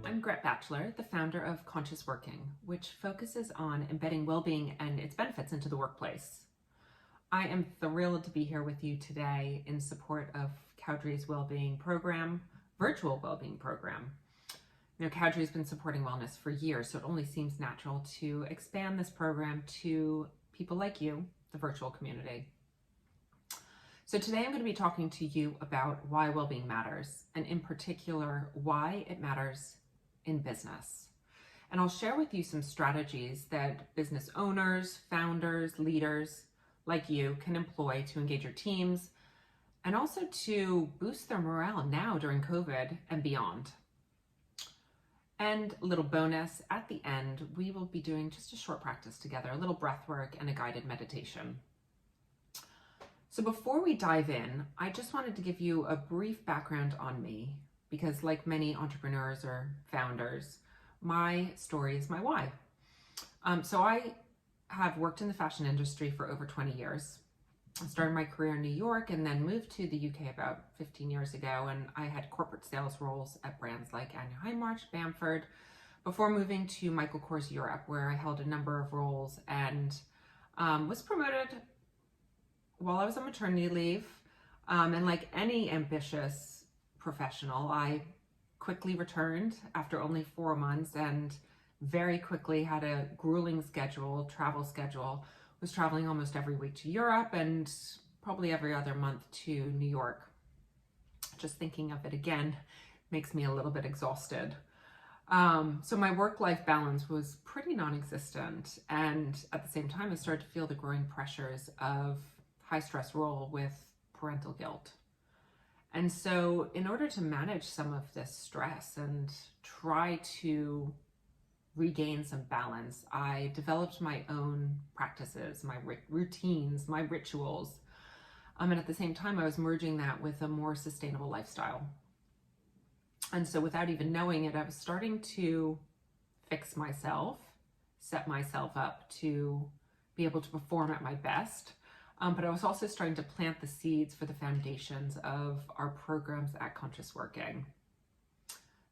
I'm Gret Batchelar, the founder of Conscious Working, which focuses on embedding well-being and its benefits into the workplace. I am thrilled to be here with you today in support of Cowdrey's Wellbeing program, virtual wellbeing program. Cowdrey has been supporting wellness for years, so it only seems natural to expand this program to people like you, the virtual community. So today I'm going to be talking to you about why well-being matters, and in particular, why it matters in business. And I'll share with you some strategies that business owners, founders, leaders like you can employ to engage your teams and also to boost their morale now during COVID and beyond. And a little bonus, at the end, we will be doing just a short practice together, a little breath work and a guided meditation. So before we dive in, I just wanted to give you a brief background on me, because like many entrepreneurs or founders, my story is my why. So I have worked in the fashion industry for over 20 years. I started my career in New York and then moved to the UK about 15 years ago, and I had corporate sales roles at brands like Anya Hindmarch, Bamford, before moving to Michael Kors Europe, where I held a number of roles and was promoted while I was on maternity leave. And like any ambitious professional, I quickly returned after only 4 months and very quickly had a grueling travel schedule, was traveling almost every week to Europe and probably every other month to New York. Just thinking of it again makes me a little bit exhausted. So my work-life balance was pretty non-existent. And at the same time, I started to feel the growing pressures of high-stress role with parental guilt. And so in order to manage some of this stress and try to regain some balance, I developed my own practices, my routines, my rituals. And at the same time, I was merging that with a more sustainable lifestyle. And so without even knowing it, I was starting to fix myself, set myself up to be able to perform at my best. But I was also starting to plant the seeds for the foundations of our programs at Conscious Working.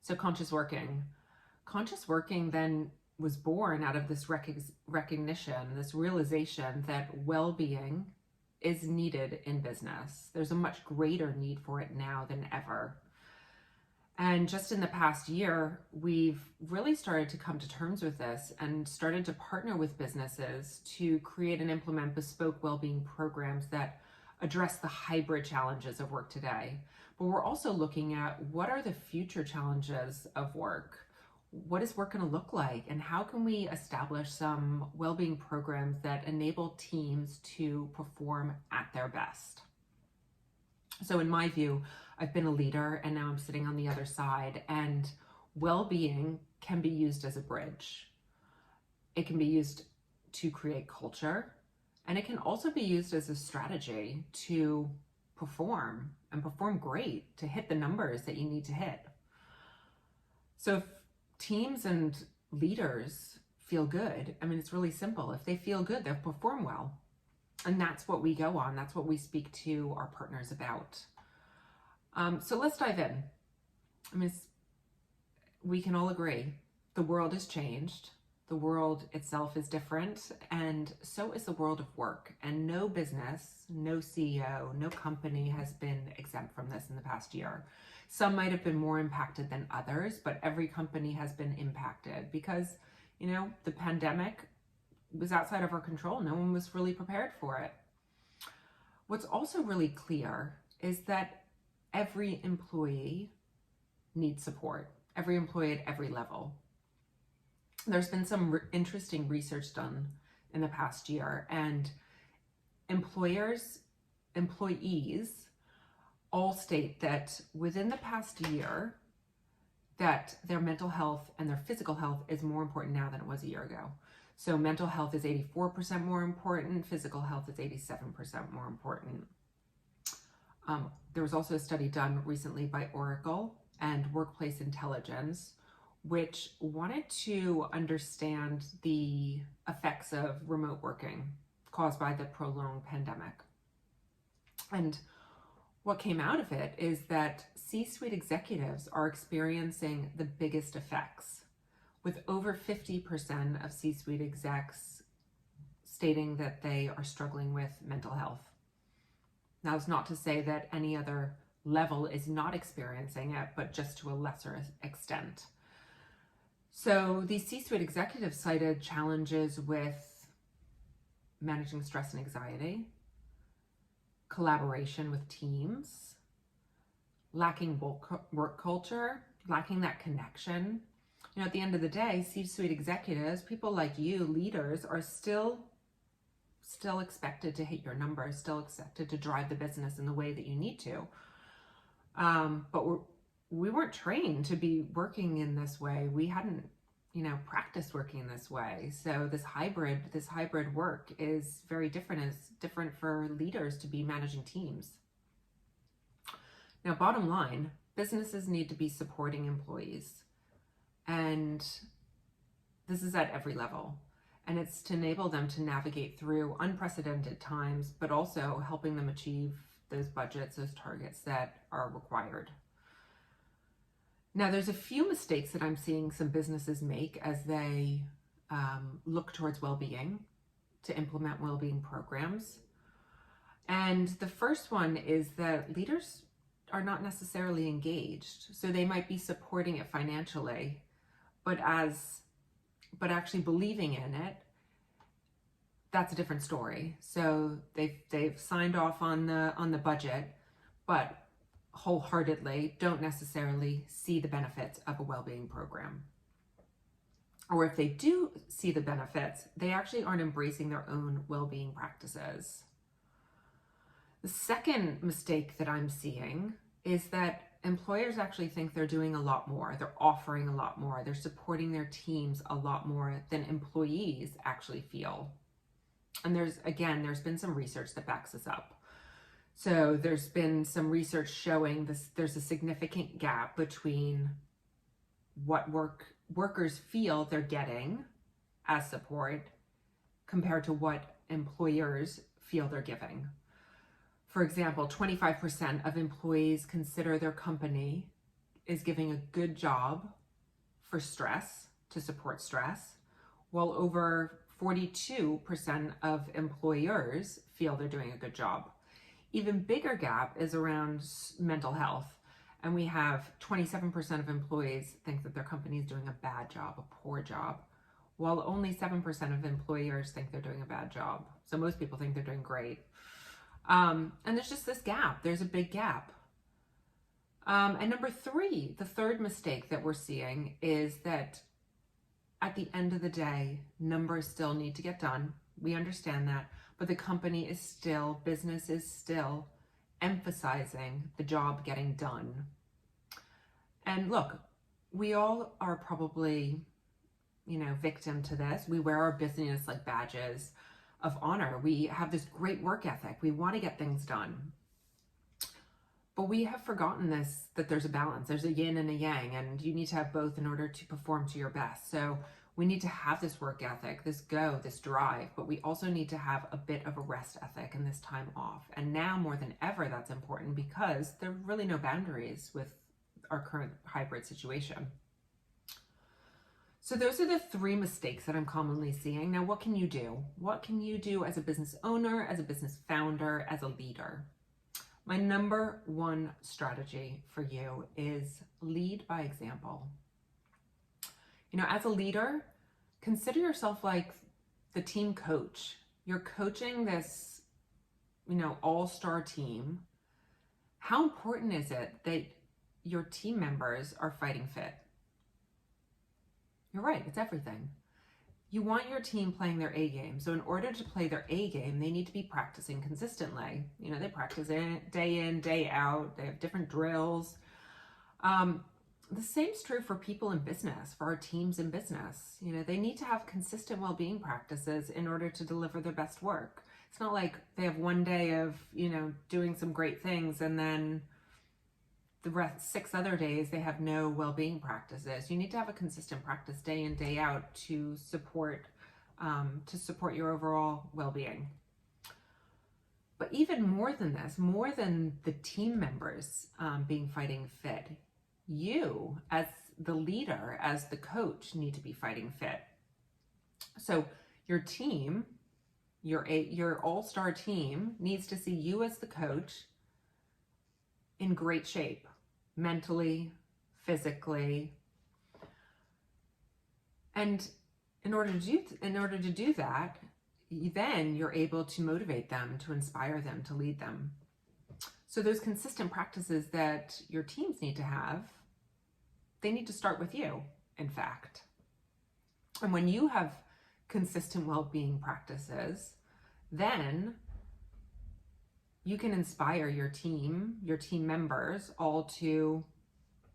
So Conscious Working then was born out of this recognition, this realization that well-being is needed in business. There's a much greater need for it now than ever. And just in the past year, we've really started to come to terms with this and started to partner with businesses to create and implement bespoke well-being programs that address the hybrid challenges of work today. But we're also looking at what are the future challenges of work? What is work going to look like? And how can we establish some well-being programs that enable teams to perform at their best? So in my view, I've been a leader and now I'm sitting on the other side, and well-being can be used as a bridge. It can be used to create culture, and it can also be used as a strategy to perform and perform great, to hit the numbers that you need to hit. So if teams and leaders feel good, it's really simple. If they feel good, they'll perform well. And that's what we go on. That's what we speak to our partners about. So let's dive in. We can all agree the world has changed. The world itself is different, and so is the world of work. And no business, no CEO, no company has been exempt from this in the past year. Some might have been more impacted than others, but every company has been impacted because, the pandemic was outside of our control. No one was really prepared for it. What's also really clear is that every employee needs support, every employee at every level. There's been some interesting research done in the past year, and employees all state that within the past year that their mental health and their physical health is more important now than it was a year ago. So mental health is 84% more important, physical health is 87% more important. There was also a study done recently by Oracle and Workplace Intelligence, which wanted to understand the effects of remote working caused by the prolonged pandemic. And what came out of it is that C-suite executives are experiencing the biggest effects, with over 50% of C-suite execs stating that they are struggling with mental health. Now, it's not to say that any other level is not experiencing it, but just to a lesser extent. So these C-suite executives cited challenges with managing stress and anxiety, collaboration with teams, lacking work culture, lacking that connection. You know, at the end of the day, C-suite executives, people like you, leaders, are still expected to hit your numbers, still expected to drive the business in the way that you need to. But we weren't trained to be working in this way. We hadn't, practiced working in this way. So this hybrid work is very different. It's different for leaders to be managing teams. Now, bottom line, businesses need to be supporting employees. And this is at every level. And it's to enable them to navigate through unprecedented times, but also helping them achieve those budgets, those targets that are required. Now, there's a few mistakes that I'm seeing some businesses make as they look towards well-being, to implement well-being programs. And the first one is that leaders are not necessarily engaged. So they might be supporting it financially, but actually believing in it, that's a different story. So they've signed off on the budget, but wholeheartedly don't necessarily see the benefits of a well-being program. Or if they do see the benefits, they actually aren't embracing their own well-being practices. The second mistake that I'm seeing is that employers actually think they're doing a lot more. They're offering a lot more. They're supporting their teams a lot more than employees actually feel. And there's been some research that backs this up. So there's been some research showing there's a significant gap between what workers feel they're getting as support compared to what employers feel they're giving. For example, 25% of employees consider their company is giving a good job for stress, to support stress, while over 42% of employers feel they're doing a good job. Even bigger gap is around mental health. And we have 27% of employees think that their company is doing a bad job, a poor job, while only 7% of employers think they're doing a bad job. So most people think they're doing great. And there's just this gap. There's a big gap. And number three, the third mistake that we're seeing is that at the end of the day, numbers still need to get done. We understand that, but the business is still emphasizing the job getting done. And look, we all are probably, victim to this. We wear our business like badges of honor. We have this great work ethic. We want to get things done. But we have forgotten that there's a balance. There's a yin and a yang, and you need to have both in order to perform to your best. So we need to have this work ethic, this drive, but we also need to have a bit of a rest ethic and this time off. And now more than ever, that's important because there are really no boundaries with our current hybrid situation. So those are the three mistakes that I'm commonly seeing. Now, what can you do? What can you do as a business owner, as a business founder, as a leader? My number one strategy for you is lead by example. As a leader, consider yourself like the team coach. You're coaching this, all-star team. How important is it that your team members are fighting fit? You're right, it's everything. You want your team playing their A game. So in order to play their A game, they need to be practicing consistently. They practice day in, day out. They have different drills. The same is true for people in business, for our teams in business. They need to have consistent well-being practices in order to deliver their best work. It's not like they have one day of, doing some great things and then the rest 6 other days they have no well-being practices. You need to have a consistent practice day in, day out to support your overall well-being. But even more than this, more than the team members being fighting fit, you as the leader, as the coach, need to be fighting fit. So your team, your all-star team, needs to see you as the coach in great shape, mentally, physically. And in order to do that, then you're able to motivate them, to inspire them, to lead them. So those consistent practices that your teams need to have, they need to start with you, in fact. And when you have consistent well-being practices, then you can inspire your team members, all to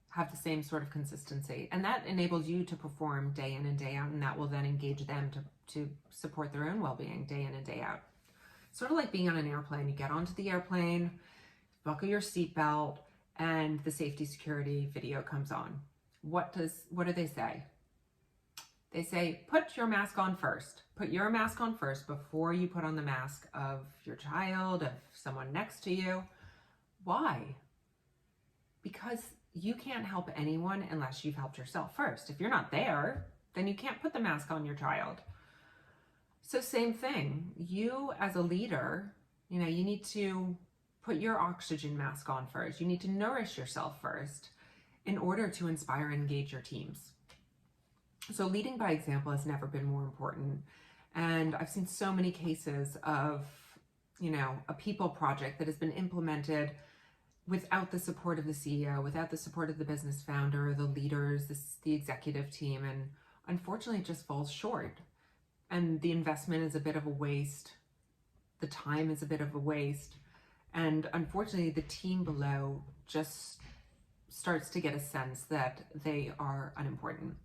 have the same sort of consistency. And that enables you to perform day in and day out, and that will then engage them to support their own well-being day in and day out. Sort of like being on an airplane. You get onto the airplane, buckle your seatbelt, and the safety security video comes on. What do they say? They say, put your mask on first. Put your mask on first before you put on the mask of your child, of someone next to you. Why? Because you can't help anyone unless you've helped yourself first. If you're not there, then you can't put the mask on your child. So same thing, you as a leader, you need to put your oxygen mask on first. You need to nourish yourself first in order to inspire and engage your teams. So leading by example has never been more important. And I've seen so many cases of, a people project that has been implemented without the support of the CEO, without the support of the business founder, the leaders, the executive team, and unfortunately it just falls short. And the investment is a bit of a waste. The time is a bit of a waste. And unfortunately, the team below just starts to get a sense that they are unimportant.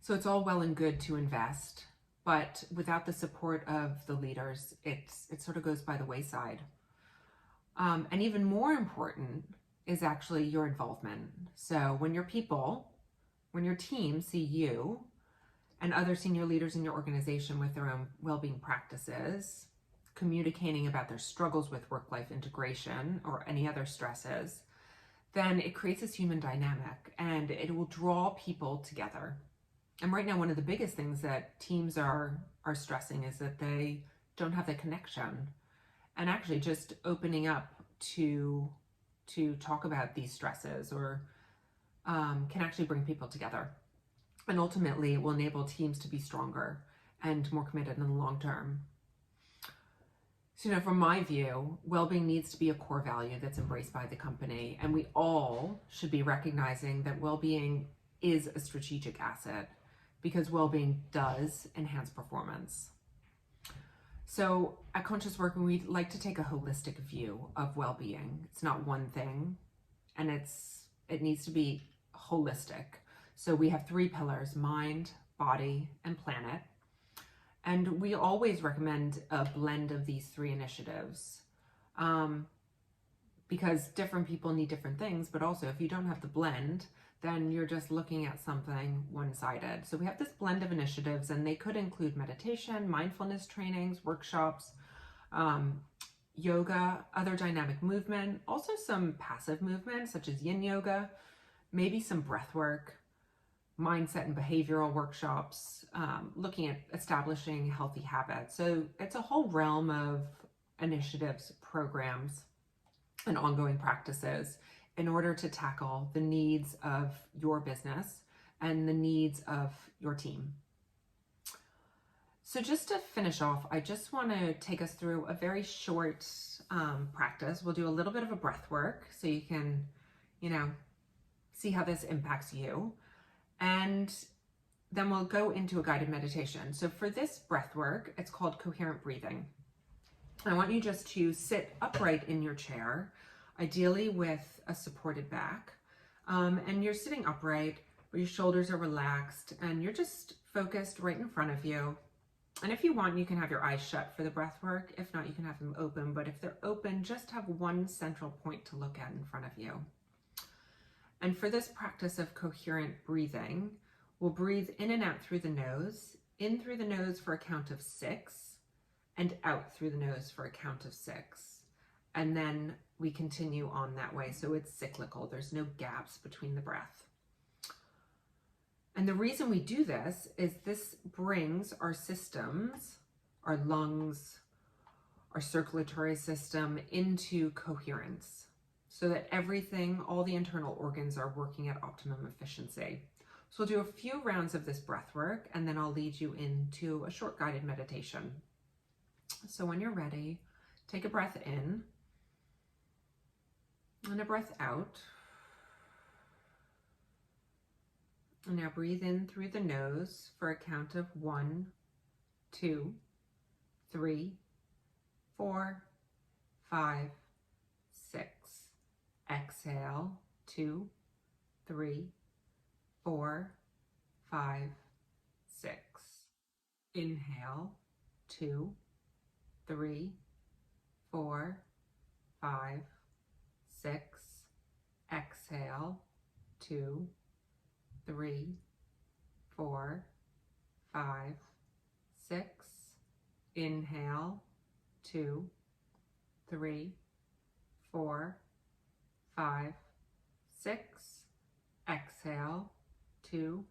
So it's all well and good to invest, but without the support of the leaders, it sort of goes by the wayside. And even more important is actually your involvement. So when your team see you and other senior leaders in your organization with their own well-being practices, communicating about their struggles with work-life integration or any other stresses, then it creates this human dynamic and it will draw people together. And right now, one of the biggest things that teams are stressing is that they don't have the connection. And actually just opening up to talk about these stresses or can actually bring people together. And ultimately, it will enable teams to be stronger and more committed in the long term. So, from my view, well-being needs to be a core value that's embraced by the company. And we all should be recognizing that well-being is a strategic asset because well-being does enhance performance. So at Conscious Working, we like to take a holistic view of well-being. It's not one thing, and it needs to be holistic. So we have 3 pillars: mind, body, and planet. And we always recommend a blend of these 3 initiatives because different people need different things, but also if you don't have the blend, then you're just looking at something one-sided. So we have this blend of initiatives, and they could include meditation, mindfulness trainings, workshops, yoga, other dynamic movement, also some passive movement such as yin yoga, maybe some breath work, mindset and behavioral workshops, looking at establishing healthy habits. So it's a whole realm of initiatives, programs, and ongoing practices in order to tackle the needs of your business and the needs of your team. So just to finish off, I just want to take us through a very short practice. We'll do a little bit of a breath work so you can, see how this impacts you. And then we'll go into a guided meditation. So for this breath work, it's called Coherent Breathing. I want you just to sit upright in your chair, ideally with a supported back. And you're sitting upright, where your shoulders are relaxed, and you're just focused right in front of you. And if you want, you can have your eyes shut for the breath work. If not, you can have them open. But if they're open, just have one central point to look at in front of you. And for this practice of coherent breathing, we'll breathe in and out through the nose, in through the nose for a count of 6, and out through the nose for a count of 6. And then we continue on that way. So it's cyclical. There's no gaps between the breath. And the reason we do this is this brings our systems, our lungs, our circulatory system into coherence so that everything, all the internal organs are working at optimum efficiency. So we'll do a few rounds of this breath work and then I'll lead you into a short guided meditation. So when you're ready, take a breath in and a breath out. And now breathe in through the nose for a count of 1, 2, 3, 4, 5, 6. Exhale, 2, 3, 4, 5, 6. Inhale, 2, 3, 4, 5, 6. Exhale, 2, 3, 4, 5, 6. Inhale, 2, 3, 4, 5, 6. Exhale, 2,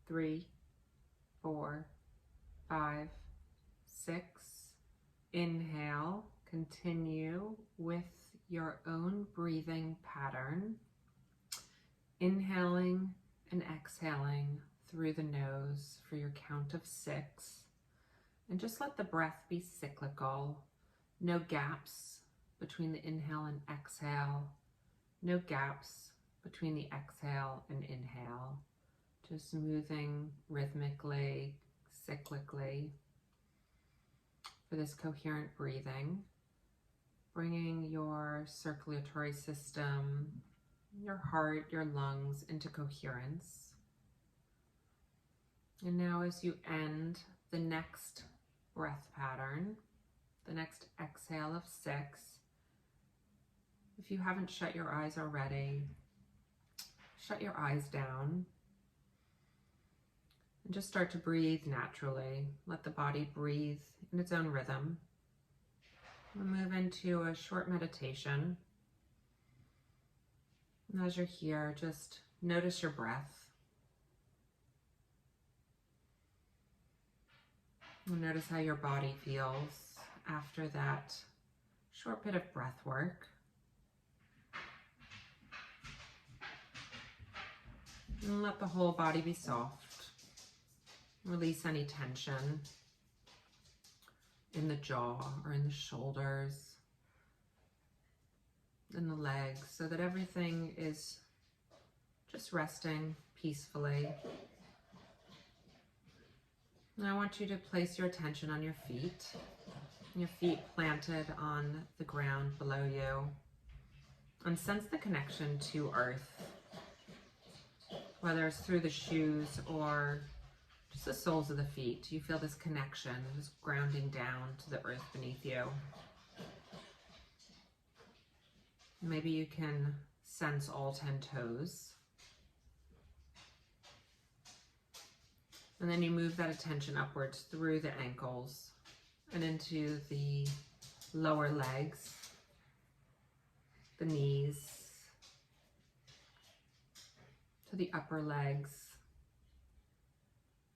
3, 4, 5, 6. Inhale, continue with your own breathing pattern. Inhaling and exhaling through the nose for your count of 6. And just let the breath be cyclical. No gaps between the inhale and exhale. No gaps between the exhale and inhale. Just moving rhythmically, cyclically for this coherent breathing. Bringing your circulatory system, your heart, your lungs into coherence. And now as you end the next breath pattern, the next exhale of 6, if you haven't shut your eyes already, shut your eyes down and just start to breathe naturally. Let the body breathe in its own rhythm. We'll move into a short meditation. And as you're here, just notice your breath. And notice how your body feels after that short bit of breath work. And let the whole body be soft. Release any tension in the jaw or in the shoulders, in the legs, so that everything is just resting peacefully. And I want you to place your attention on your feet planted on the ground below you, and sense the connection to earth, whether it's through the shoes or just the soles of the feet. You feel this connection, just grounding down to the earth beneath you. Maybe you can sense all 10 toes. And then you move that attention upwards through the ankles and into the lower legs, the knees, to the upper legs,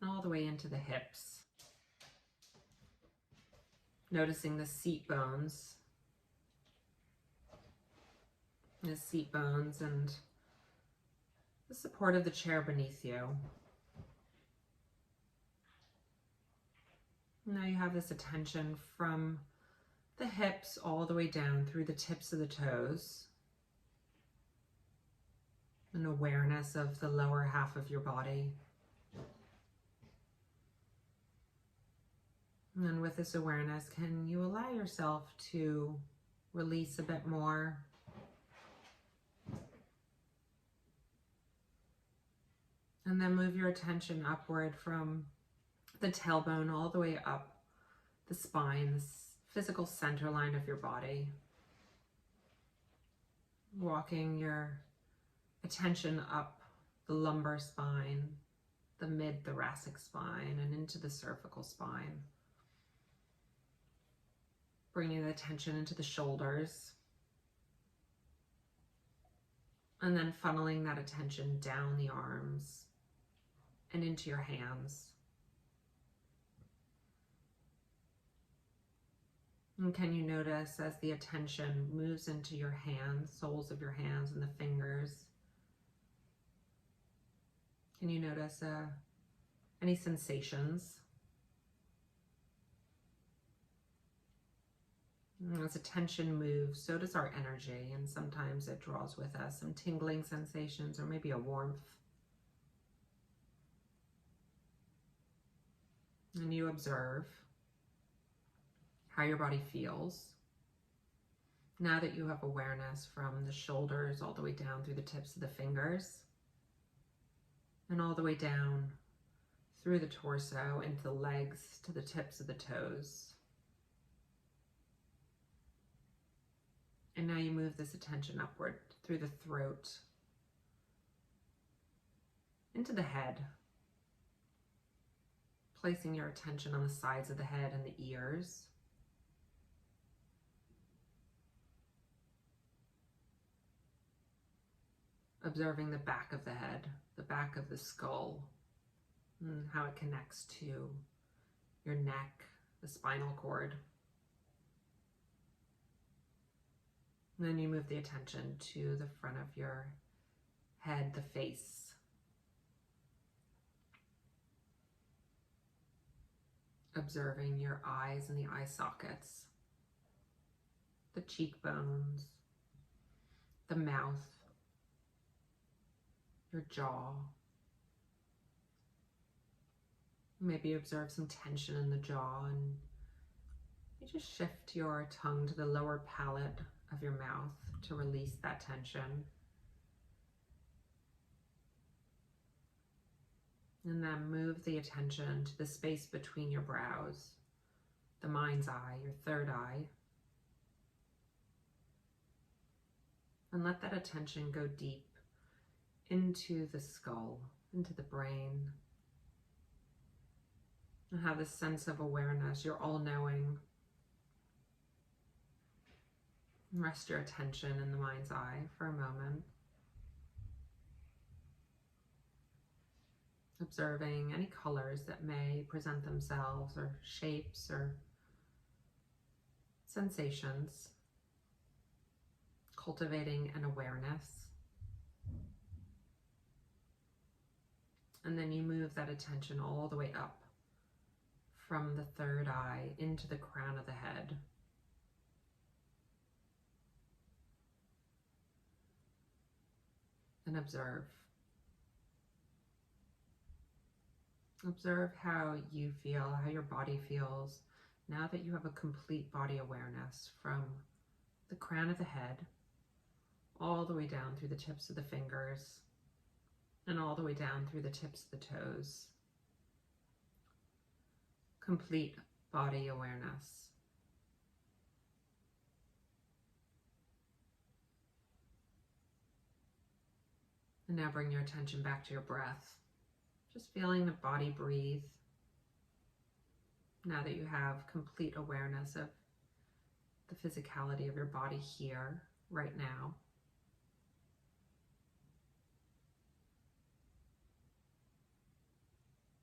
and all the way into the hips. Noticing the seat bones. The seat bones and the support of the chair beneath you. Now you have this attention from the hips all the way down through the tips of the toes. An awareness of the lower half of your body. And then with this awareness, can you allow yourself to release a bit more? And then move your attention upward from the tailbone all the way up the spine, this physical center line of your body. Walking your attention up the lumbar spine, the mid-thoracic spine, and into the cervical spine. Bringing the attention into the shoulders. And then funneling that attention down the arms and into your hands. And can you notice as the attention moves into your hands, soles of your hands and the fingers? Can you notice any sensations? And as attention moves, so does our energy, and sometimes it draws with us some tingling sensations or maybe a warmth. And you observe how your body feels. Now that you have awareness from the shoulders all the way down through the tips of the fingers and all the way down through the torso into the legs to the tips of the toes. And now you move this attention upward through the throat, into the head, placing your attention on the sides of the head and the ears. Observing the back of the head, the back of the skull, and how it connects to your neck, the spinal cord. And then you move the attention to the front of your head, the face. Observing your eyes and the eye sockets, the cheekbones, the mouth, your jaw. Maybe observe some tension in the jaw, and you just shift your tongue to the lower palate of your mouth to release that tension. And then move the attention to the space between your brows, the mind's eye, your third eye. And let that attention go deep into the skull, into the brain. And have this sense of awareness, you're all-knowing. Rest your attention in the mind's eye for a moment. Observing any colors that may present themselves, or shapes or sensations. Cultivating an awareness. And then you move that attention all the way up from the third eye into the crown of the head. And observe. Observe how you feel, how your body feels, now that you have a complete body awareness from the crown of the head, all the way down through the tips of the fingers, and all the way down through the tips of the toes. Complete body awareness. And now bring your attention back to your breath. Just feeling the body breathe. Now that you have complete awareness of the physicality of your body here, right now.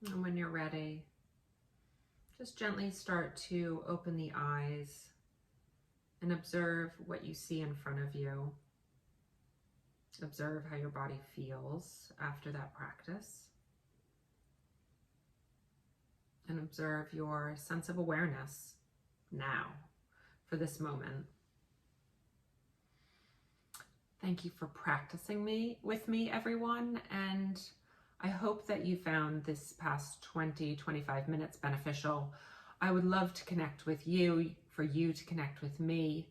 And when you're ready, just gently start to open the eyes and observe what you see in front of you. Observe how your body feels after that practice. And observe your sense of awareness now for this moment. Thank you for practicing with me, everyone. And I hope that you found this past 20-25 minutes beneficial. I would love to connect with you, for you to connect with me.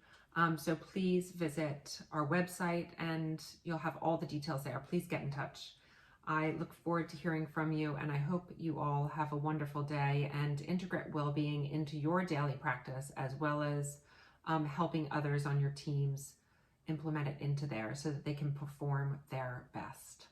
So please visit our website and you'll have all the details there. Please get in touch. I look forward to hearing from you, and I hope you all have a wonderful day and integrate well-being into your daily practice, as well as helping others on your teams implement it into theirs so that they can perform their best.